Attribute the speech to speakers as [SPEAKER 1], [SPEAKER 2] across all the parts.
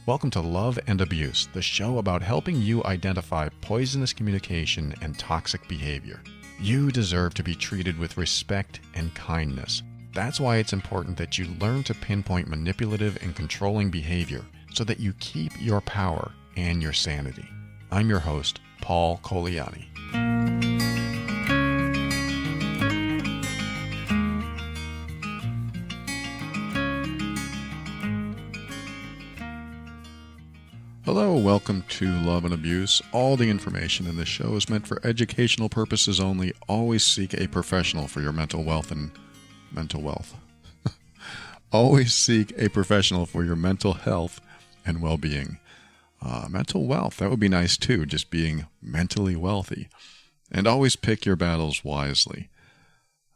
[SPEAKER 1] Welcome to Love and Abuse, the show about helping you identify poisonous communication and toxic behavior. You deserve to be treated with respect and kindness. That's why it's important that you learn to pinpoint manipulative and controlling behavior so that you keep your power and your sanity. I'm your host, Paul Coliani. Hello, welcome to Love and Abuse. All the information in this show is meant for educational purposes only. Always seek a professional for your mental wealth and mental wealth. Always seek a professional for your mental health and well-being. Mental wealth, that would be nice too, just being mentally wealthy. And always pick your battles wisely.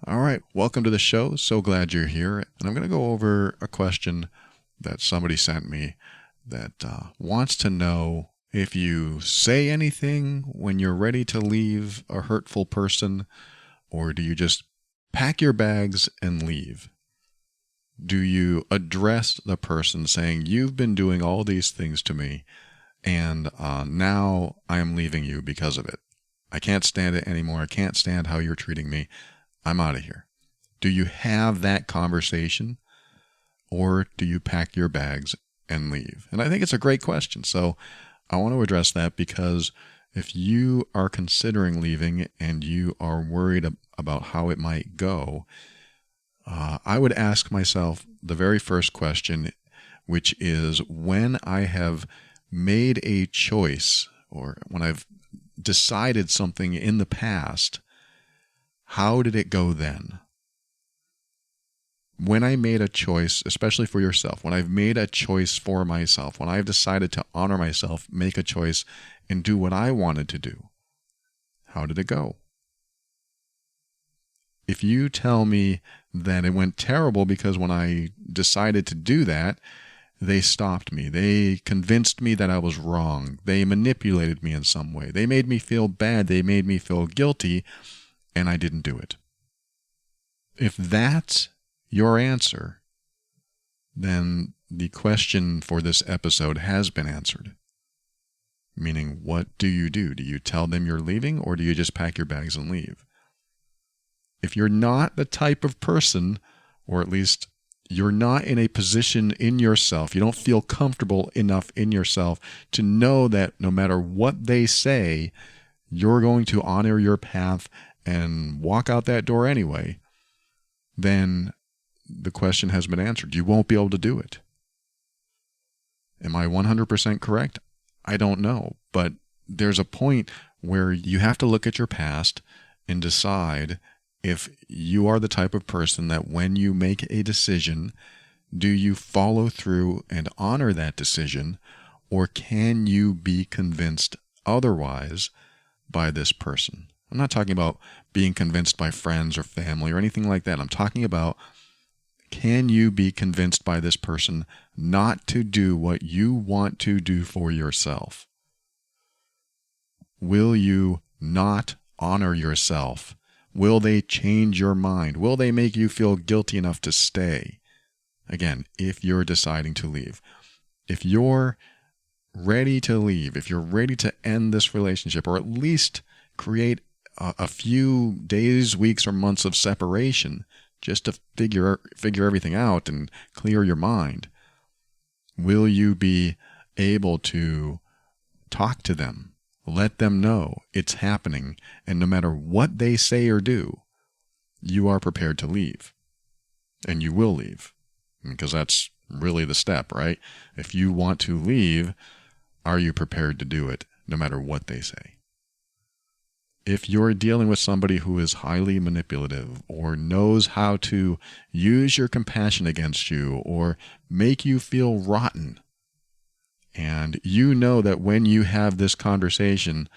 [SPEAKER 1] All right, welcome to the show. So glad you're here. And I'm going to go over a question that somebody sent me that wants to know if you say anything when you're ready to leave a hurtful person, or do you just pack your bags and leave? Do you address the person saying, you've been doing all these things to me, and now I am leaving you because of it. I can't stand it anymore. I can't stand how you're treating me. I'm out of here. Do you have that conversation, or do you pack your bags and leave? And I think it's a great question. So I want to address that, because if you are considering leaving and you are worried about how it might go, I would ask myself the very first question, which is, when I have made a choice, or when I've decided something in the past, how did it go then? When I made a choice, especially for yourself, when I've made a choice for myself, when I've decided to honor myself, make a choice, and do what I wanted to do, how did it go? If you tell me that it went terrible because when I decided to do that, they stopped me, they convinced me that I was wrong, they manipulated me in some way, they made me feel bad, they made me feel guilty, and I didn't do it. If that's your answer, then the question for this episode has been answered. Meaning, what do you do? Do you tell them you're leaving, or do you just pack your bags and leave? If you're not the type of person, or at least you're not in a position in yourself, you don't feel comfortable enough in yourself to know that no matter what they say, you're going to honor your path and walk out that door anyway, then the question has been answered. You won't be able to do it. Am I 100% correct? I don't know, but there's a point where you have to look at your past and decide if you are the type of person that when you make a decision, do you follow through and honor that decision, or can you be convinced otherwise by this person? I'm not talking about being convinced by friends or family or anything like that. I'm talking about, can you be convinced by this person not to do what you want to do for yourself? Will you not honor yourself? Will they change your mind? Will they make you feel guilty enough to stay? Again, if you're deciding to leave. If you're ready to leave, if you're ready to end this relationship, or at least create a few days, weeks, or months of separation, just to figure everything out and clear your mind, will you be able to talk to them, let them know it's happening, and no matter what they say or do, you are prepared to leave? And you will leave, because that's really the step, right? If you want to leave, are you prepared to do it no matter what they say? If you're dealing with somebody who is highly manipulative, or knows how to use your compassion against you, or make you feel rotten, and you know that when you have this conversation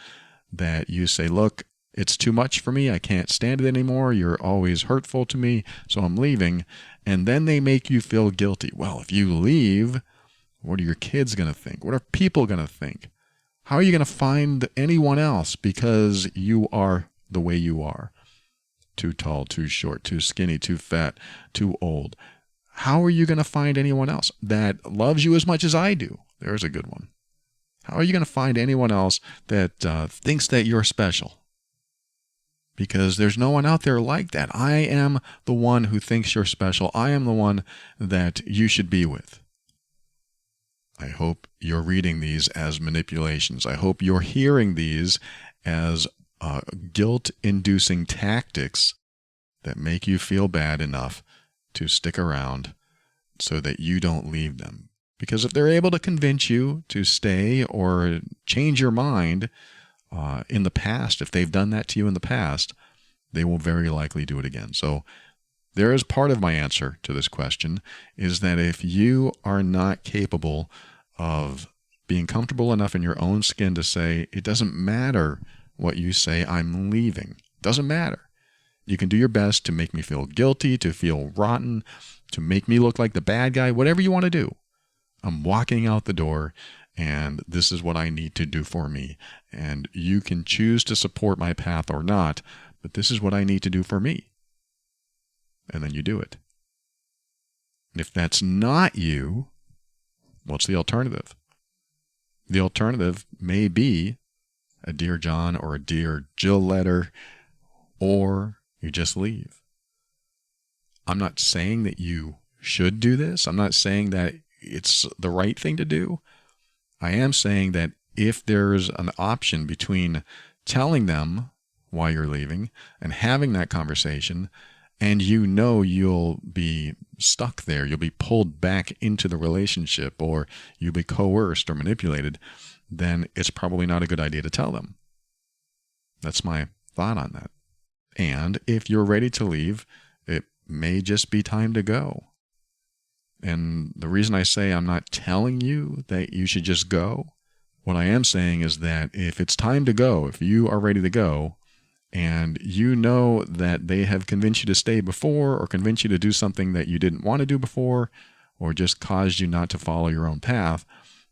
[SPEAKER 1] that you say, look, it's too much for me, I can't stand it anymore, you're always hurtful to me, so I'm leaving, and then they make you feel guilty. Well, if you leave, what are your kids going to think? What are people going to think? How are you going to find anyone else because you are the way you are? Too tall, too short, too skinny, too fat, too old. How are you going to find anyone else that loves you as much as I do? There's a good one. How are you going to find anyone else that thinks that you're special? Because there's no one out there like that. I am the one who thinks you're special. I am the one that you should be with. I hope you're reading these as manipulations. I hope you're hearing these as guilt-inducing tactics that make you feel bad enough to stick around so that you don't leave them. Because if they're able to convince you to stay or change your mind in the past, if they've done that to you in the past, they will very likely do it again. So there is part of my answer to this question is that if you are not capable of being comfortable enough in your own skin to say, it doesn't matter what you say, I'm leaving. Doesn't matter. You can do your best to make me feel guilty, to feel rotten, to make me look like the bad guy, whatever you want to do. I'm walking out the door, and this is what I need to do for me. And you can choose to support my path or not, but this is what I need to do for me. And then you do it. And if that's not you, what's the alternative? The alternative may be a Dear John or a Dear Jill letter, or you just leave. I'm not saying that you should do this. I'm not saying that it's the right thing to do. I am saying that if there's an option between telling them why you're leaving and having that conversation, and you know you'll be stuck there, you'll be pulled back into the relationship, or you'll be coerced or manipulated, then it's probably not a good idea to tell them. That's my thought on that. And if you're ready to leave, it may just be time to go. And the reason I say I'm not telling you that you should just go, what I am saying is that if it's time to go, if you are ready to go, and you know that they have convinced you to stay before, or convinced you to do something that you didn't want to do before, or just caused you not to follow your own path,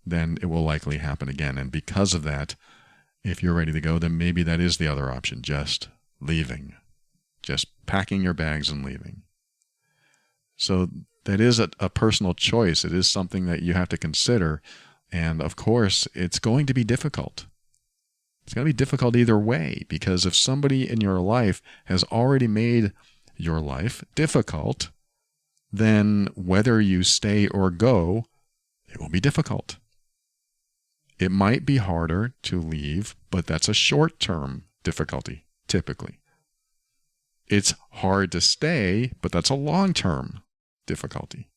[SPEAKER 1] then it will likely happen again. And because of that, if you're ready to go, then maybe that is the other option, just leaving, just packing your bags and leaving. So that is a personal choice. It is something that you have to consider. And of course, it's going to be difficult. It's going to be difficult either way, because if somebody in your life has already made your life difficult, then whether you stay or go, it will be difficult. It might be harder to leave, but that's a short-term difficulty, typically. It's hard to stay, but that's a long-term difficulty.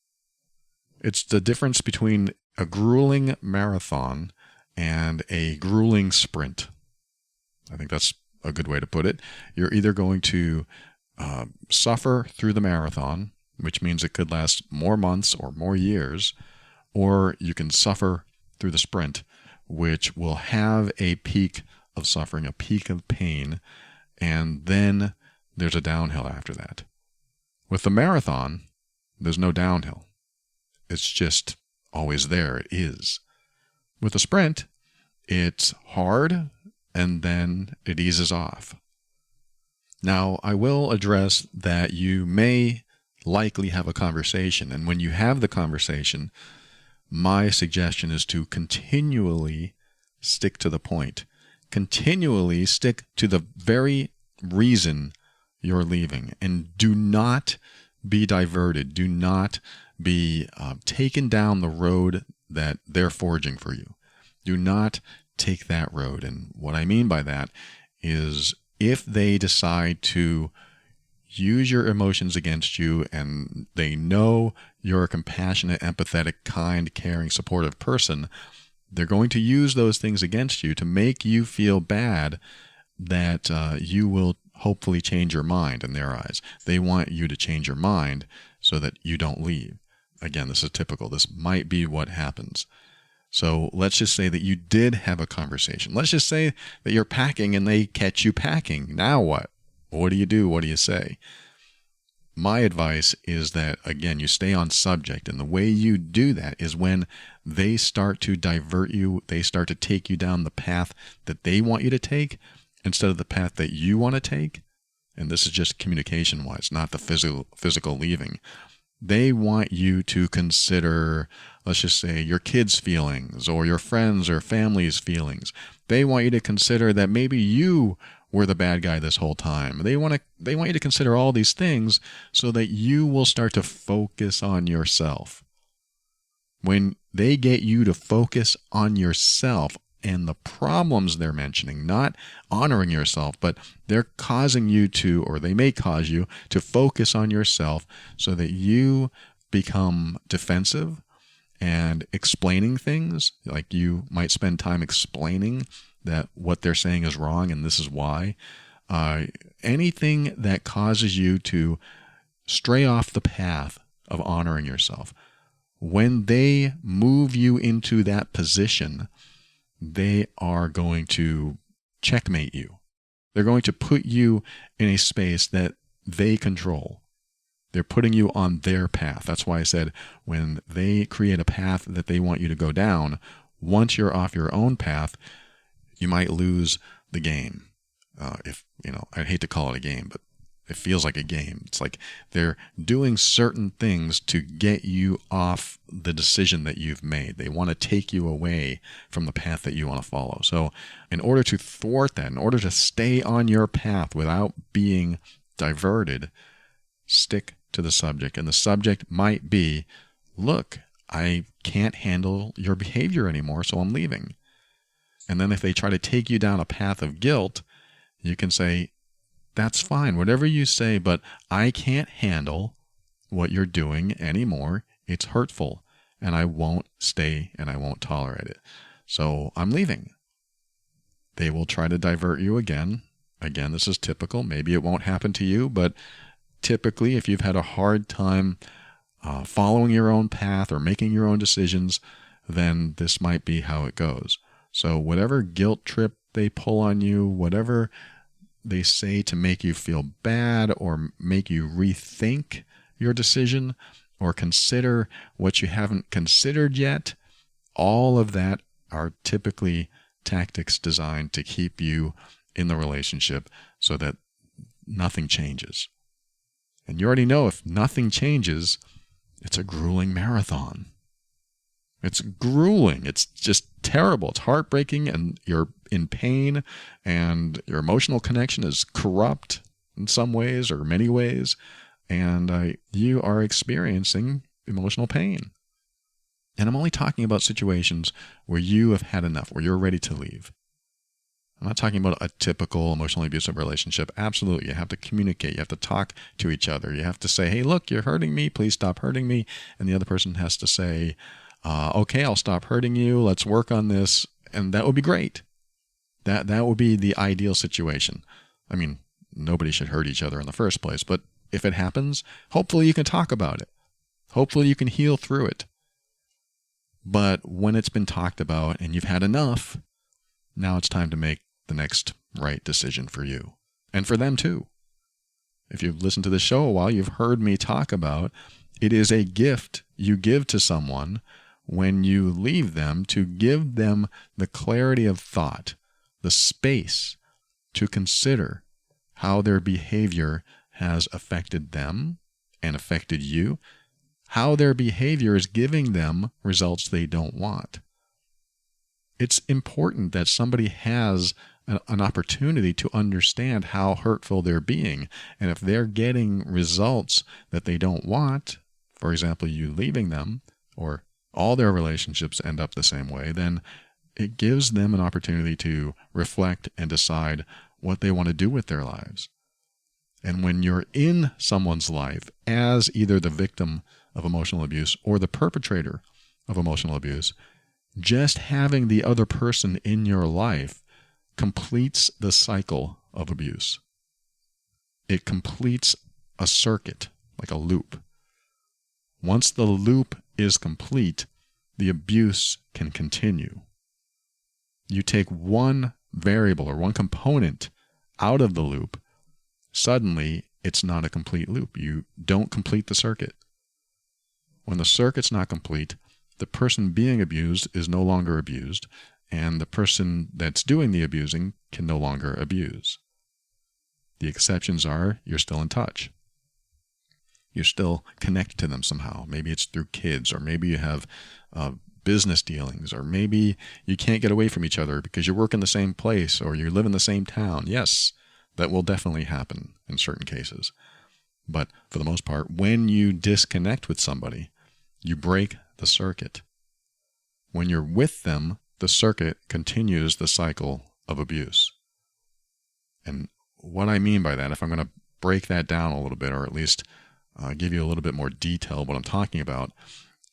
[SPEAKER 1] It's the difference between a grueling marathon and a grueling sprint. I think that's a good way to put it. You're either going to suffer through the marathon, which means it could last more months or more years, or you can suffer through the sprint, which will have a peak of suffering, a peak of pain, and then there's a downhill after that. With the marathon, there's no downhill. It's just always there. It is. With a sprint, it's hard, and then it eases off. Now, I will address that you may likely have a conversation, and when you have the conversation, my suggestion is to continually stick to the point. Continually stick to the very reason you're leaving, and do not be diverted. Do not be taken down the road that they're forging for you. Do not take that road. And what I mean by that is if they decide to use your emotions against you, and they know you're a compassionate, empathetic, kind, caring, supportive person, they're going to use those things against you to make you feel bad that you will hopefully change your mind in their eyes. They want you to change your mind so that you don't leave. Again, this is typical. This might be what happens. So let's just say that you did have a conversation. Let's just say that you're packing and they catch you packing. Now what? What do you do? What do you say? My advice is that, again, you stay on subject. And the way you do that is when they start to divert you, they start to take you down the path that they want you to take instead of the path that you want to take. And this is just communication-wise, not the physical leaving. They want you to consider, let's just say, your kids' feelings or your friends or family's feelings. They want you to consider that maybe you were the bad guy this whole time. They want you to consider all these things so that you will start to focus on yourself. When they get you to focus on yourself and the problems they're mentioning, not honoring yourself, but they're causing you to, or they may cause you to focus on yourself so that you become defensive and explaining things. Like you might spend time explaining that what they're saying is wrong and this is why. Anything that causes you to stray off the path of honoring yourself. When they move you into that position, they are going to checkmate you. They're going to put you in a space that they control. They're putting you on their path. That's why I said when they create a path that they want you to go down, once you're off your own path, you might lose the game. I'd hate to call it a game, but it feels like a game. It's like they're doing certain things to get you off the decision that you've made. They want to take you away from the path that you want to follow. So in order to thwart that, in order to stay on your path without being diverted, stick to the subject. And the subject might be, look, I can't handle your behavior anymore, so I'm leaving. And then if they try to take you down a path of guilt, you can say, that's fine, whatever you say, but I can't handle what you're doing anymore. It's hurtful, and I won't stay, and I won't tolerate it. So I'm leaving. They will try to divert you again. Again, this is typical. Maybe it won't happen to you, but typically if you've had a hard time following your own path or making your own decisions, then this might be how it goes. So whatever guilt trip they pull on you, whatever they say to make you feel bad or make you rethink your decision or consider what you haven't considered yet, all of that are typically tactics designed to keep you in the relationship so that nothing changes. And you already know if nothing changes, it's a grueling marathon. It's grueling. It's just terrible. It's heartbreaking, and you're in pain, and your emotional connection is corrupt in some ways or many ways, and you are experiencing emotional pain. And I'm only talking about situations where you have had enough, where you're ready to leave. I'm not talking about a typical emotionally abusive relationship. Absolutely. You have to communicate. You have to talk to each other. You have to say, hey, look, you're hurting me. Please stop hurting me. And the other person has to say, okay, I'll stop hurting you. Let's work on this. And that would be great. That would be the ideal situation. I mean, nobody should hurt each other in the first place. But if it happens, hopefully you can talk about it. Hopefully you can heal through it. But when it's been talked about and you've had enough, now it's time to make the next right decision for you and for them too. If you've listened to the show a while, you've heard me talk about it is a gift you give to someone when you leave them, to give them the clarity of thought, the space to consider how their behavior has affected them and affected you, how their behavior is giving them results they don't want. It's important that somebody has an opportunity to understand how hurtful they're being. And if they're getting results that they don't want, for example, you leaving them, or all their relationships end up the same way, then it gives them an opportunity to reflect and decide what they want to do with their lives. And when you're in someone's life as either the victim of emotional abuse or the perpetrator of emotional abuse, just having the other person in your life completes the cycle of abuse. It completes a circuit, like a loop. Once the loop is complete, the abuse can continue. You take one variable or one component out of the loop, suddenly it's not a complete loop. You don't complete the circuit. When the circuit's not complete, the person being abused is no longer abused, and the person that's doing the abusing can no longer abuse. The exceptions are you're still in touch. You still connect to them somehow. Maybe it's through kids, or maybe you have business dealings, or maybe you can't get away from each other because you work in the same place or you live in the same town. Yes, that will definitely happen in certain cases. But for the most part, when you disconnect with somebody, you break the circuit. When you're with them, the circuit continues the cycle of abuse. And what I mean by that, if I'm going to break that down a little bit, or at least give you a little bit more detail of what I'm talking about,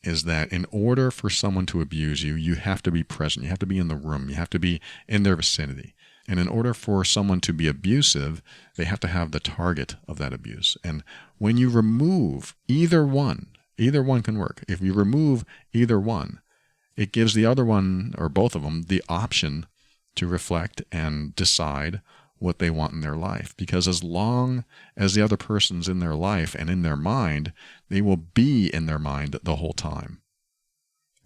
[SPEAKER 1] is that in order for someone to abuse you, you have to be present. You have to be in the room. You have to be in their vicinity. And in order for someone to be abusive, they have to have the target of that abuse. And when you remove either one can work. If you remove either one, it gives the other one, or both of them, the option to reflect and decide what they want in their life. Because as long as the other person's in their life and in their mind, they will be in their mind the whole time.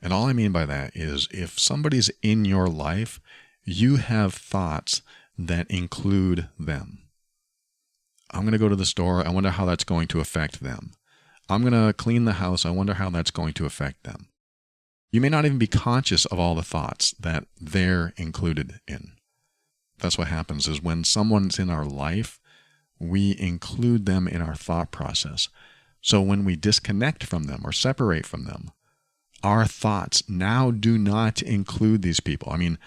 [SPEAKER 1] And all I mean by that is, if somebody's in your life, you have thoughts that include them. I'm going to go to the store. I wonder how that's going to affect them. I'm going to clean the house. I wonder how that's going to affect them. You may not even be conscious of all the thoughts that they're included in. That's what happens, is when someone's in our life, we include them in our thought process. So when we disconnect from them or separate from them, our thoughts now do not include these people. I mean,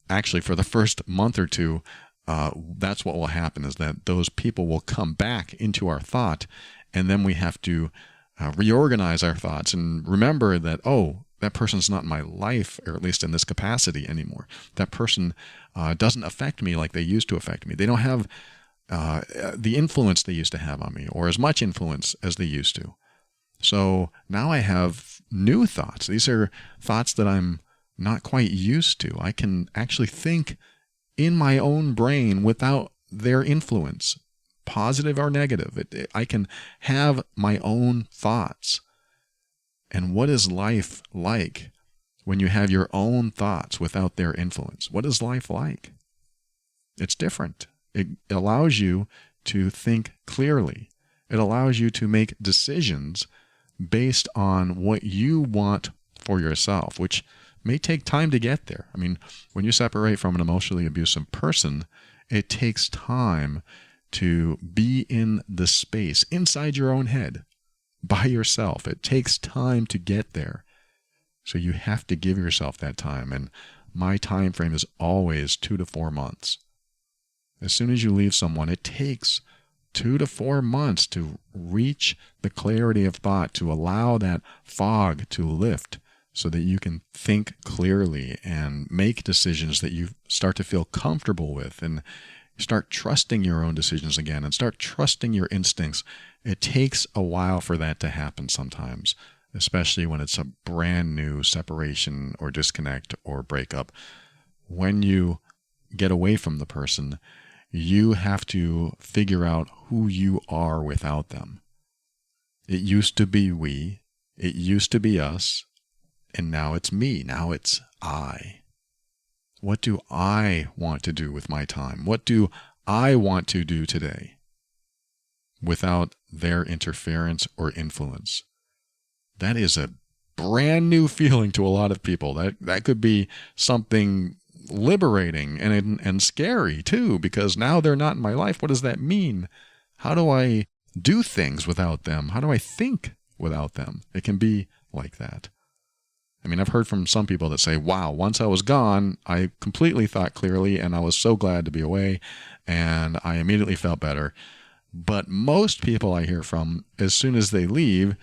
[SPEAKER 1] actually, for the first month or two, that's what will happen, is that those people will come back into our thought, and then we have to reorganize our thoughts and remember that, oh, that person's not in my life, or at least in this capacity anymore. That person doesn't affect me like they used to affect me. They don't have the influence they used to have on me, or as much influence as they used to. So now I have new thoughts. These are thoughts that I'm not quite used to. I can actually think in my own brain without their influence, positive or negative. I can have my own thoughts. And what is life like when you have your own thoughts without their influence? What is life like? It's different. It allows you to think clearly. It allows you to make decisions based on what you want for yourself, which may take time to get there. I mean, when you separate from an emotionally abusive person, it takes time to be in the space inside your own head by yourself. It takes time to get there. So you have to give yourself that time. And my time frame is always 2 to 4 months. As soon as you leave someone, it takes 2 to 4 months to reach the clarity of thought, to allow that fog to lift so that you can think clearly and make decisions that you start to feel comfortable with, and start trusting your own decisions again, and start trusting your instincts. It takes a while for that to happen sometimes, especially when it's a brand new separation or disconnect or breakup. When you get away from the person, you have to figure out who you are without them. It used to be we, it used to be us, and now it's me, now it's I. What do I want to do with my time? What do I want to do today without their interference or influence? That is a brand new feeling to a lot of people. That could be something liberating and scary too, because now they're not in my life. What does that mean? How do I do things without them? How do I think without them? It can be like that. I mean, I've heard from some people that say, wow, once I was gone, I completely thought clearly and I was so glad to be away and I immediately felt better. But most people I hear from, as soon as they leave,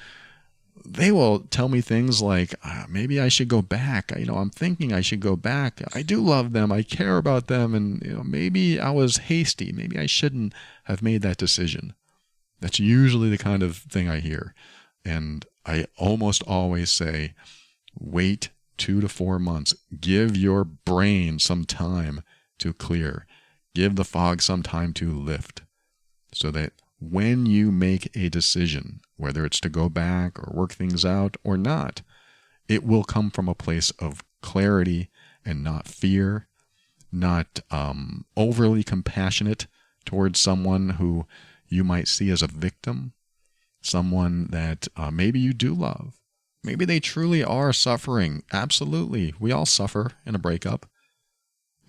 [SPEAKER 1] they will tell me things like, maybe I should go back. I'm thinking I should go back. I do love them. I care about them. And maybe I was hasty. Maybe I shouldn't have made that decision. That's usually the kind of thing I hear. And I almost always say, wait 2 to 4 months. Give your brain some time to clear. Give the fog some time to lift, so that when you make a decision, whether it's to go back or work things out or not, it will come from a place of clarity and not fear, not overly compassionate towards someone who you might see as a victim. someone that maybe you do love. Maybe they truly are suffering. Absolutely. We all suffer in a breakup.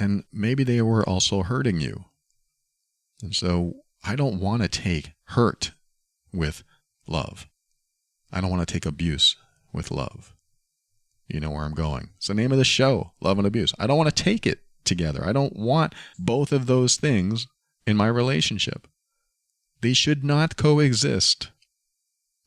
[SPEAKER 1] And maybe they were also hurting you. And so I don't want to take hurt with love. I don't want to take abuse with love. You know where I'm going. It's the name of the show, Love and Abuse. I don't want to take it together. I don't want both of those things in my relationship. They should not coexist.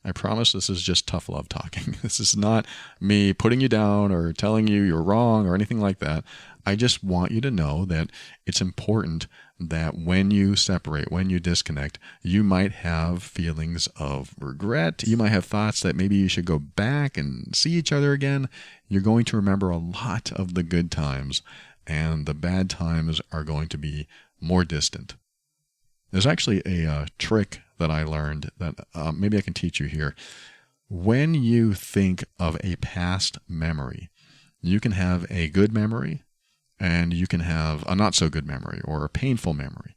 [SPEAKER 1] I promise this is just tough love talking. This is not me putting you down or telling you you're wrong or anything like that. I just want you to know that it's important that when you separate, when you disconnect, you might have feelings of regret. You might have thoughts that maybe you should go back and see each other again. You're going to remember a lot of the good times, and the bad times are going to be more distant. There's actually a trick that I learned that maybe I can teach you here. When you think of a past memory, you can have a good memory and you can have a not so good memory or a painful memory.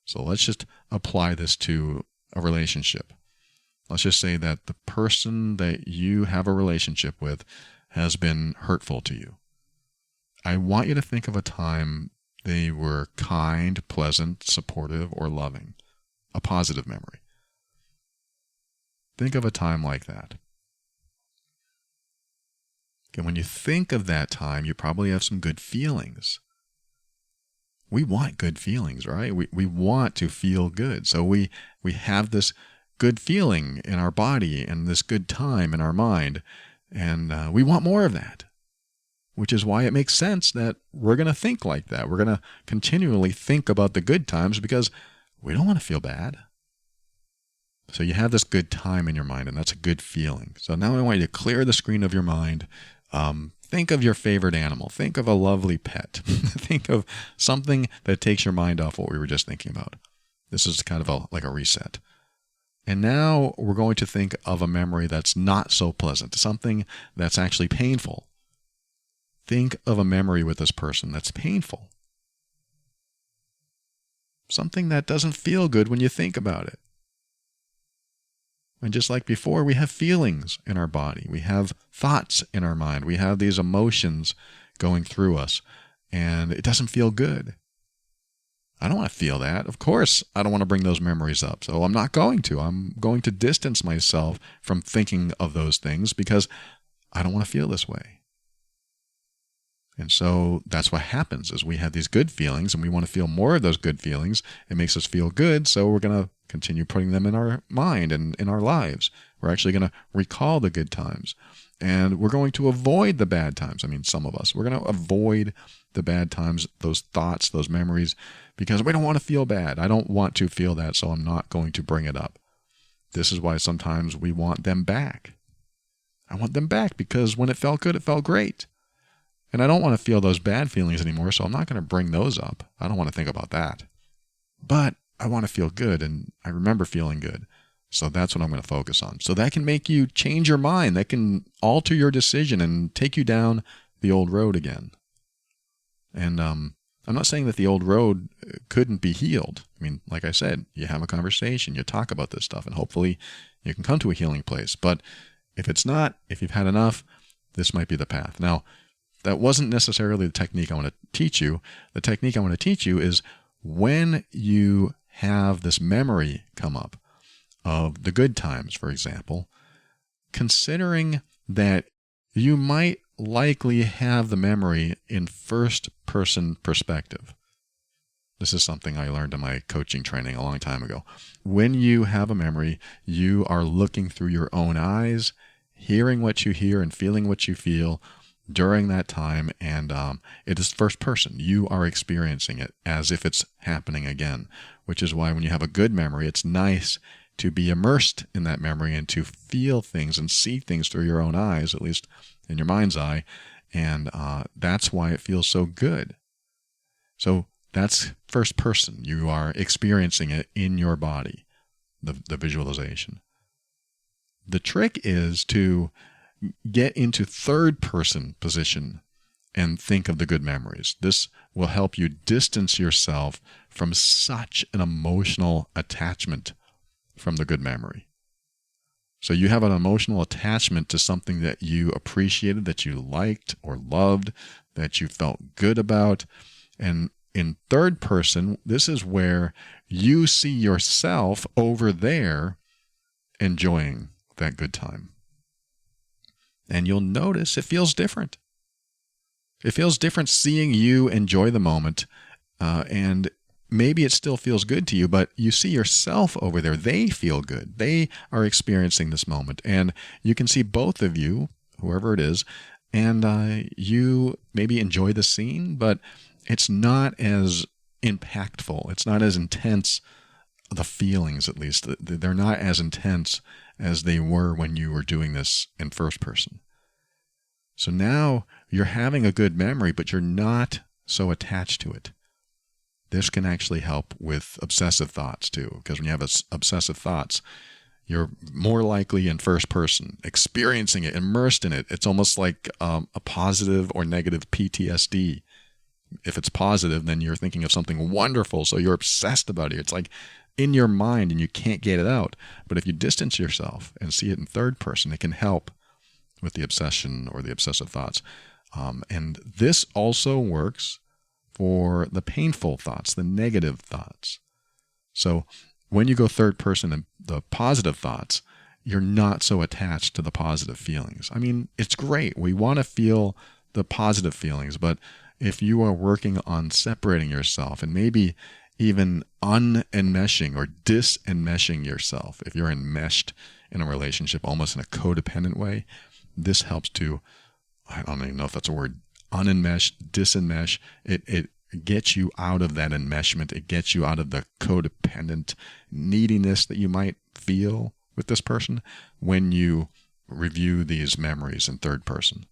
[SPEAKER 1] So let's just apply this to a relationship. Let's just say that the person that you have a relationship with has been hurtful to you. I want you to think of a time they were kind, pleasant, supportive, or loving. A positive memory. Think of a time like that. Okay, when you think of that time, you probably have some good feelings. We want good feelings, right? We want to feel good. So we have this good feeling in our body and this good time in our mind, and we want more of that. Which is why it makes sense that we're going to think like that. We're going to continually think about the good times because we don't want to feel bad. So you have this good time in your mind, and that's a good feeling. So now I want you to clear the screen of your mind. Think of your favorite animal. Think of a lovely pet. Think of something that takes your mind off what we were just thinking about. This is kind of like a reset. And now we're going to think of a memory that's not so pleasant, something that's actually painful. Think of a memory with this person that's painful. Something that doesn't feel good when you think about it. And just like before, we have feelings in our body. We have thoughts in our mind. We have these emotions going through us. And it doesn't feel good. I don't want to feel that. Of course, I don't want to bring those memories up. So I'm not going to. I'm going to distance myself from thinking of those things because I don't want to feel this way. And so that's what happens is we have these good feelings and we want to feel more of those good feelings. It makes us feel good. So we're going to continue putting them in our mind and in our lives. We're actually going to recall the good times and we're going to avoid the bad times. I mean, some of us, we're going to avoid the bad times, those thoughts, those memories, because we don't want to feel bad. I don't want to feel that. So I'm not going to bring it up. This is why sometimes we want them back. I want them back because when it felt good, it felt great. And I don't want to feel those bad feelings anymore, so I'm not going to bring those up. I don't want to think about that. But I want to feel good, and I remember feeling good. So that's what I'm going to focus on. So that can make you change your mind. That can alter your decision and take you down the old road again. And I'm not saying that the old road couldn't be healed. I mean, like I said, you have a conversation, you talk about this stuff, and hopefully you can come to a healing place. But if it's not, if you've had enough, this might be the path. Now, that wasn't necessarily the technique I want to teach you. The technique I want to teach you is when you have this memory come up of the good times, for example, considering that you might likely have the memory in first-person perspective. This is something I learned in my coaching training a long time ago. When you have a memory, you are looking through your own eyes, hearing what you hear and feeling what you feel during that time, and it is first person. You are experiencing it as if it's happening again, which is why when you have a good memory, it's nice to be immersed in that memory and to feel things and see things through your own eyes, at least in your mind's eye, and that's why it feels so good. So that's first person. You are experiencing it in your body, the visualization. The trick is to get into third person position and think of the good memories. This will help you distance yourself from such an emotional attachment from the good memory. So you have an emotional attachment to something that you appreciated, that you liked or loved, that you felt good about. And in third person, this is where you see yourself over there enjoying that good time. And you'll notice it feels different. It feels different seeing you enjoy the moment, and maybe it still feels good to you, but you see yourself over there. They feel good. They are experiencing this moment, and you can see both of you, whoever it is, and you maybe enjoy the scene, but it's not as impactful. It's not as intense. The feelings, at least, they're not as intense as they were when you were doing this in first person. So now you're having a good memory, but you're not so attached to it. This can actually help with obsessive thoughts too, because when you have obsessive thoughts, you're more likely in first person, experiencing it, immersed in it. It's almost like a positive or negative PTSD. If it's positive, then you're thinking of something wonderful, so you're obsessed about it. It's like in your mind and you can't get it out. But if you distance yourself and see it in third person, it can help with the obsession or the obsessive thoughts. And this also works for the painful thoughts, the negative thoughts. So when you go third person and the positive thoughts, you're not so attached to the positive feelings. I mean, it's great. We want to feel the positive feelings, but if you are working on separating yourself and maybe even unenmeshing or disenmeshing yourself, if you're enmeshed in a relationship almost in a codependent way, this helps to, I don't even know if that's a word, unenmesh, disenmesh. It gets you out of that enmeshment. It gets you out of the codependent neediness that you might feel with this person when you review these memories in third person.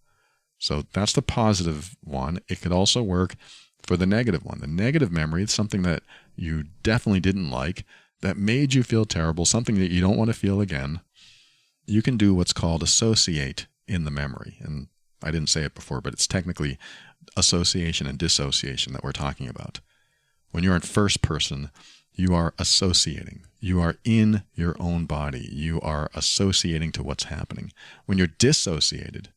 [SPEAKER 1] So that's the positive one. It could also work for the negative one. The negative memory is something that you definitely didn't like, that made you feel terrible, something that you don't want to feel again. You can do what's called associate in the memory. And I didn't say it before, but it's technically association and dissociation that we're talking about. When you're in first person, you are associating. You are in your own body. You are associating to what's happening. When you're dissociated,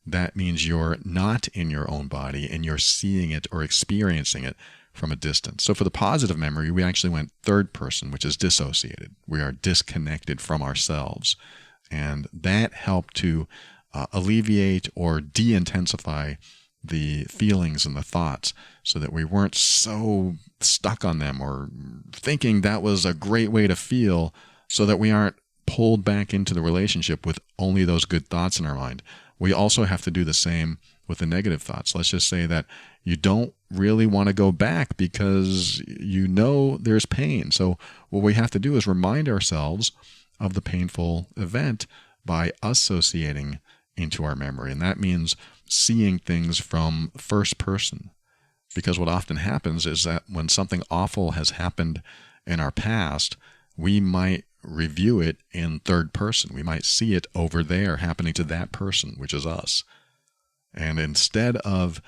[SPEAKER 1] that means you're not in your own body and you're seeing it or experiencing it from a distance. So for the positive memory, we actually went third person, which is dissociated. We are disconnected from ourselves. And that helped to alleviate or de-intensify the feelings and the thoughts so that we weren't so stuck on them or thinking that was a great way to feel, so that we aren't pulled back into the relationship with only those good thoughts in our mind. We also have to do the same with the negative thoughts. Let's just say that you don't really want to go back because you know there's pain. So what we have to do is remind ourselves of the painful event by associating into our memory. And that means seeing things from first person. Because what often happens is that when something awful has happened in our past, we might review it in third person. We might see it over there happening to that person, which is us. And instead of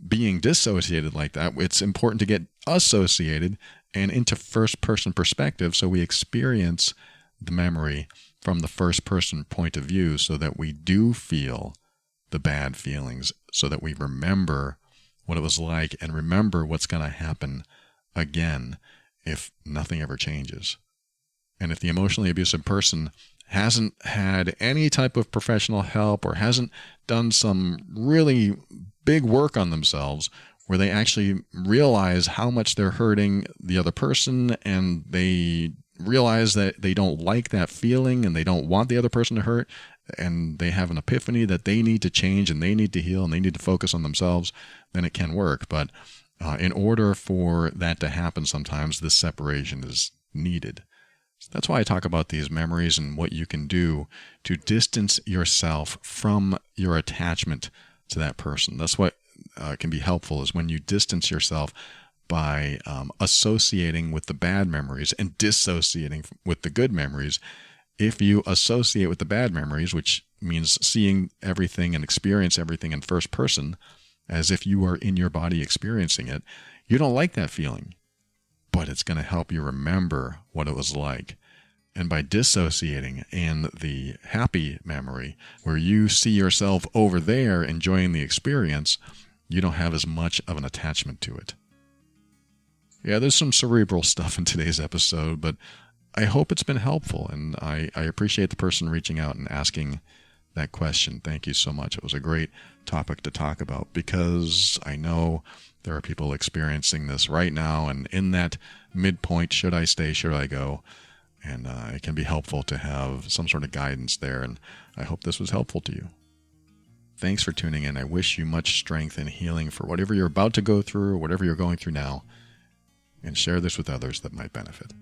[SPEAKER 1] being dissociated like that, it's important to get associated and into first person perspective, so we experience the memory from the first person point of view, so that we do feel the bad feelings, so that we remember what it was like and remember what's going to happen again if nothing ever changes. And if the emotionally abusive person hasn't had any type of professional help or hasn't done some really big work on themselves where they actually realize how much they're hurting the other person, and they realize that they don't like that feeling and they don't want the other person to hurt, and they have an epiphany that they need to change and they need to heal and they need to focus on themselves, then it can work. But in order for that to happen, sometimes this separation is needed. So that's why I talk about these memories and what you can do to distance yourself from your attachment to that person. That's what can be helpful, is when you distance yourself by associating with the bad memories and dissociating with the good memories. If you associate with the bad memories, which means seeing everything and experience everything in first person as if you are in your body experiencing it, you don't like that feeling, but it's going to help you remember what it was like. And by dissociating in the happy memory, where you see yourself over there enjoying the experience, you don't have as much of an attachment to it. Yeah, there's some cerebral stuff in today's episode, but I hope it's been helpful, and I appreciate the person reaching out and asking that question. Thank you so much. It was a great topic to talk about because I know there are people experiencing this right now, and in that midpoint, should I stay, should I go? And it can be helpful to have some sort of guidance there, and I hope this was helpful to you. Thanks for tuning in. I wish you much strength and healing for whatever you're about to go through or whatever you're going through now, and share this with others that might benefit.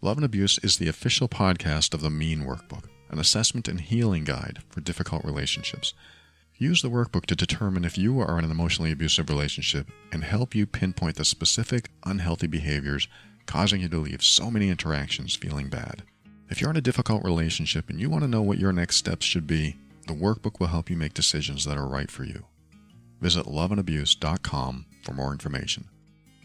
[SPEAKER 1] Love and Abuse is the official podcast of the Mean Workbook, an assessment and healing guide for difficult relationships. Use the workbook to determine if you are in an emotionally abusive relationship and help you pinpoint the specific unhealthy behaviors causing you to leave so many interactions feeling bad. If you're in a difficult relationship and you want to know what your next steps should be, the workbook will help you make decisions that are right for you. Visit loveandabuse.com for more information.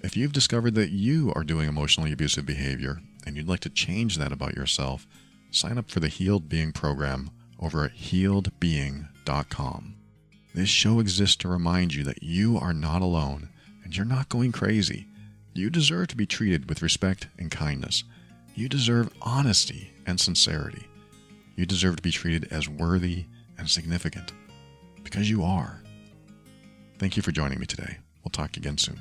[SPEAKER 1] If you've discovered that you are doing emotionally abusive behavior and you'd like to change that about yourself, sign up for the Healed Being program over at healedbeing.com. This show exists to remind you that you are not alone and you're not going crazy. You deserve to be treated with respect and kindness. You deserve honesty and sincerity. You deserve to be treated as worthy and significant because you are. Thank you for joining me today. We'll talk again soon.